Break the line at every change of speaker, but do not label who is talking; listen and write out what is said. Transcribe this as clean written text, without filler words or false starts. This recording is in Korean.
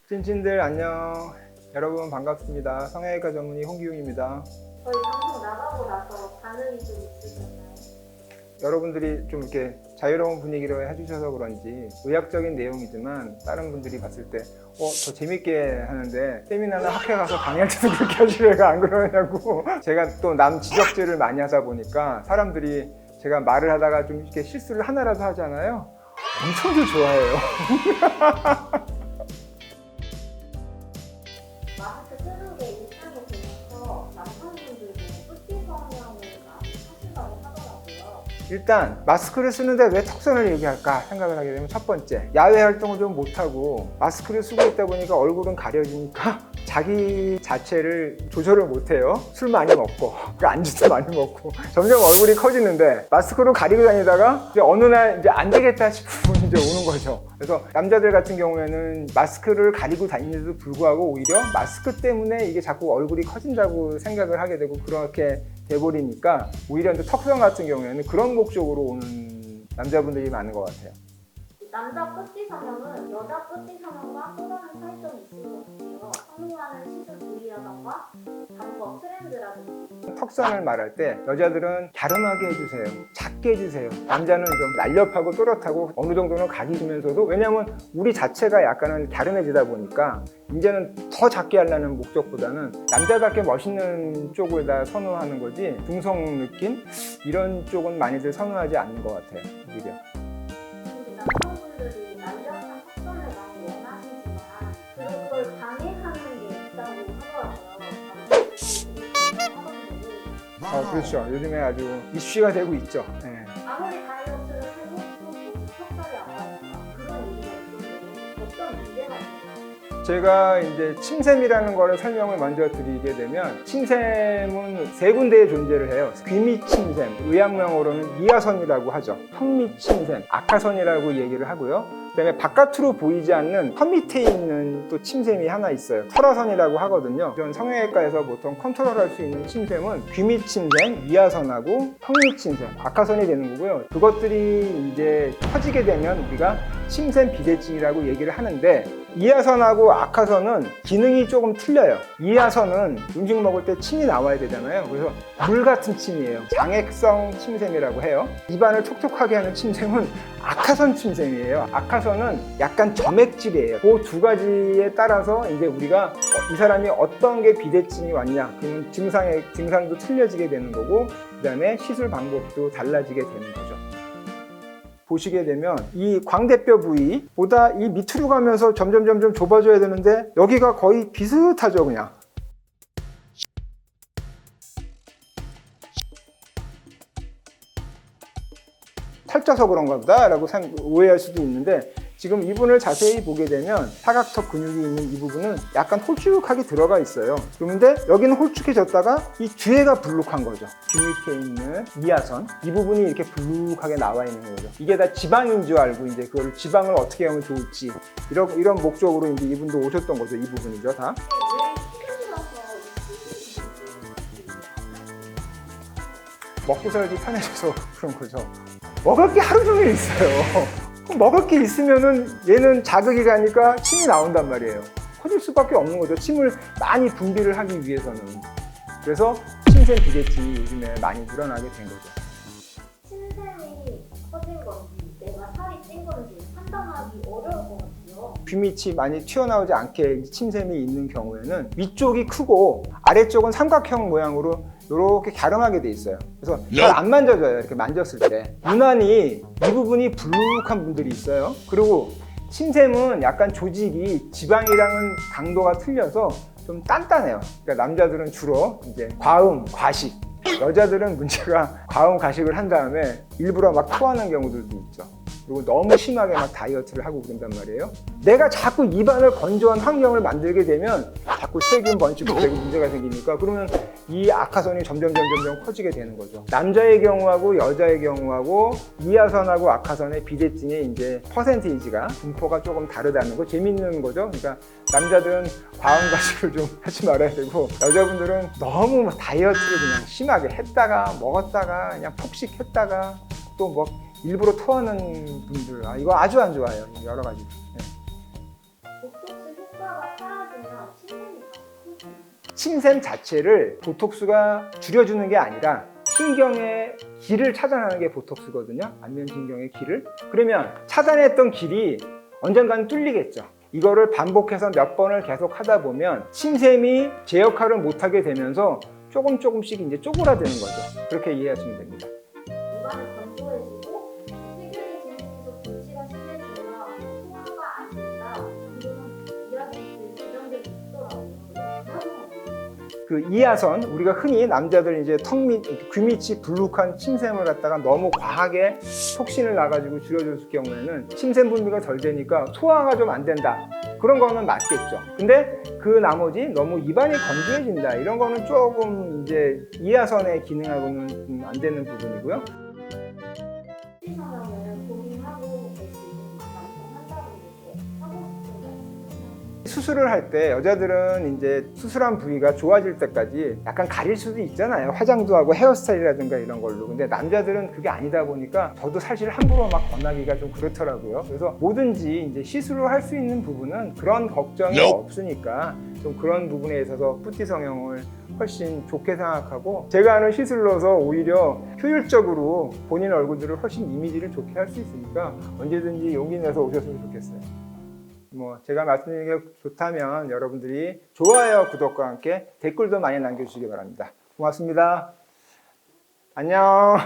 찐찐들 안녕. 여러분 반갑습니다. 성형외과 전문의 홍기웅입니다.
저희 방송 나가고 나서 반응이 좀 있으셨나요?
여러분들이 좀 이렇게 자유로운 분위기로 해주셔서 그런지 의학적인 내용이지만 다른 분들이 봤을 때 더 재밌게 하는데 세미나나 학회 가서 강의할 때도 그렇게 하시래 왜 안 그러냐고. 제가 또 남 지적질을 많이 하다 보니까 사람들이 제가 말을 하다가 좀 이렇게 실수를 하나라도 하잖아요. 엄청 좋아해요.
마스크 쓰는 게 일상이 되면서 남성분들도 뿌띠 성형을 많이 하신다고 하더라고요.
일단 마스크를 쓰는데 왜 턱선을 얘기할까 생각을 하게 되면 첫 번째, 야외 활동을 좀 못하고 마스크를 쓰고 있다 보니까 얼굴은 가려지니까 자기 자체를 조절을 못해요. 술 많이 먹고 안주도 많이 먹고 점점 얼굴이 커지는데 마스크로 가리고 다니다가 이제 어느 날 이제 안 되겠다 싶으면 이제 오는 거죠. 그래서 남자들 같은 경우에는 마스크를 가리고 다니는데도 불구하고 오히려 마스크 때문에 이게 자꾸 얼굴이 커진다고 생각을 하게 되고 그렇게 돼버리니까 오히려 이제 턱선 같은 경우에는 그런 목적으로 오는 남자분들이 많은 것 같아요.
남자 뿌띠 성형은 여자 뿌띠 성형과 또 다른 차이점이 있을 것 같아요. 선호하는 시술 부위라던가 방법, 트렌드라든지.
턱선을 말할 때 여자들은 갸름하게 해주세요, 작게 해주세요. 남자는 좀 날렵하고 또렷하고 어느 정도는 각이 주면서도, 왜냐면 우리 자체가 약간은 갸름해지다 보니까 이제는 더 작게 하려는 목적보다는 남자답게 멋있는 쪽에다 선호하는 거지 중성 느낌? 이런 쪽은 많이들 선호하지 않는 것 같아요. 오히려.
남성분들이 날렵한 턱선을 많이 원하시지만 그걸 방해하는 게 있다고 하더라고요.
그렇죠. 요즘에 아주 이슈가 되고 있죠. 네.
아무리 다이어트를 해도 또 턱살이 안 나니까 그런 얘기가 있는데 어떤 문제가 있나요?
제가 이제 침샘이라는 거를 설명을 먼저 드리게 되면, 침샘은 세 군데에 존재를 해요. 귀밑 침샘, 의학명으로는 이하선이라고 하죠. 턱밑 침샘, 악하선이라고 얘기를 하고요. 그다음에 바깥으로 보이지 않는 턱 밑에 있는 또 침샘이 하나 있어요. 설화선이라고 하거든요. 이런 성형외과에서 보통 컨트롤할 수 있는 침샘은 귀밑 침샘, 이하선하고 턱밑 침샘, 악하선이 되는 거고요. 그것들이 이제 커지게 되면 우리가 침샘 비대증이라고 얘기를 하는데, 이하선하고 악하선은 기능이 조금 틀려요. 이하선은 음식 먹을 때 침이 나와야 되잖아요. 그래서 물 같은 침이에요. 장액성 침샘이라고 해요. 입안을 촉촉하게 하는 침샘은 악하선 침샘이에요. 악하선은 약간 점액질이에요. 그 두 가지에 따라서 이제 우리가 이 사람이 어떤 게 비대증이 왔냐, 그러면 증상도 틀려지게 되는 거고, 그 다음에 시술 방법도 달라지게 되는 거죠. 보시게 되면 이 광대뼈 부위보다 이 밑으로 가면서 점점 좁아져야 되는데 여기가 거의 비슷하죠. 그냥 살쪄서 그런가 보다 라고 오해할 수도 있는데, 지금 이분을 자세히 보게 되면 사각턱 근육이 있는 이 부분은 약간 홀쭉하게 들어가 있어요. 그런데 여기는 홀쭉해졌다가 이 뒤에가 불룩한 거죠. 귀 밑에 있는 이하선, 이 부분이 이렇게 불룩하게 나와 있는 거죠. 이게 다 지방인 줄 알고 이제 그걸 지방을 어떻게 하면 좋을지 이런 목적으로 이제 이분도 오셨던 거죠. 이 부분이죠, 다. 먹고 살기 편해져서 그런 거죠. 먹을 게 하루 종일 있어요. 먹을 게 있으면은 얘는 자극이 가니까 침이 나온단 말이에요. 커질 수밖에 없는 거죠. 침을 많이 분비를 하기 위해서는. 그래서 침샘 비대증이 요즘에 많이 늘어나게 된 거죠.
침샘이 커진 건지 내가 살이 찐 건지 판단하기 어려울 것 같아요.
귀밑이 많이 튀어나오지 않게 침샘이 있는 경우에는 위쪽이 크고 아래쪽은 삼각형 모양으로 이렇게 갸름하게 돼 있어요. 그래서 잘 안 만져져요. 이렇게 만졌을 때 유난히 이 부분이 불룩한 분들이 있어요. 그리고 침샘은 약간 조직이 지방이랑은 강도가 틀려서 좀 단단해요. 그러니까 남자들은 주로 이제 과음, 과식, 여자들은 문제가 과음, 과식을 한 다음에 일부러 막 토하는 경우들도 있죠. 그리고 너무 심하게 막 다이어트를 하고 그런단 말이에요. 내가 자꾸 입안을 건조한 환경을 만들게 되면 자꾸 세균 번식이 되고 문제가 생기니까, 그러면 이 악하선이 점점 커지게 되는 거죠. 남자의 경우하고 여자의 경우하고 이하선하고 악하선의 비대증의 이제 퍼센테이지가 분포가 조금 다르다는 거 재밌는 거죠. 그러니까 남자들은 과음 과식을 좀 하지 말아야 되고, 여자분들은 너무 다이어트를 그냥 심하게 했다가 먹었다가 그냥 폭식했다가 또 뭐 일부러 토하는 분들, 이거 아주 안 좋아요. 여러 가지.
보톡스 효과가
침샘 자체를 보톡스가 줄여주는 게 아니라 신경의 길을 차단하는 게 보톡스거든요. 안면신경의 길을. 그러면 차단했던 길이 언젠가는 뚫리겠죠. 이거를 반복해서 몇 번을 계속 하다 보면 침샘이 제 역할을 못하게 되면서 조금씩 이제 쪼그라드는 거죠. 그렇게 이해하시면 됩니다.
입안을 건조해지고 세균이 진행해서 분치가 심해지거나 소화가 안 된다. 이런 이야기들이 주장되고 있더라고요.
그 이하선, 우리가 흔히 남자들 이제 귀 밑이 불룩한 침샘을 갖다가 너무 과하게 톡신을 놔가지고 줄여줬을 경우에는 침샘 분비가 덜 되니까 소화가 좀 안 된다. 그런 거는 맞겠죠. 근데 그 나머지 너무 입안이 건조해진다. 이런 거는 조금 이제 이하선의 기능하고는 안 되는 부분이고요.
뿌띠 성형을 고민하고 계시는 남성한다고 이렇게 하고 싶은 게 있으세요?
수술을 할 때 여자들은 이제 수술한 부위가 좋아질 때까지 약간 가릴 수도 있잖아요. 화장도 하고 헤어스타일이라든가 이런 걸로. 근데 남자들은 그게 아니다 보니까 저도 사실 함부로 막 권하기가 좀 그렇더라고요. 그래서 뭐든지 이제 시술을 할 수 있는 부분은 그런 걱정이 없으니까 좀 그런 부분에 있어서 뿌띠 성형을 훨씬 좋게 생각하고, 제가 하는 시술로서 오히려 효율적으로 본인 얼굴들을 훨씬 이미지를 좋게 할 수 있으니까 언제든지 용기 내서 오셨으면 좋겠어요. 뭐 제가 말씀드린 게 좋다면 여러분들이 좋아요, 구독과 함께 댓글도 많이 남겨주시기 바랍니다. 고맙습니다. 안녕.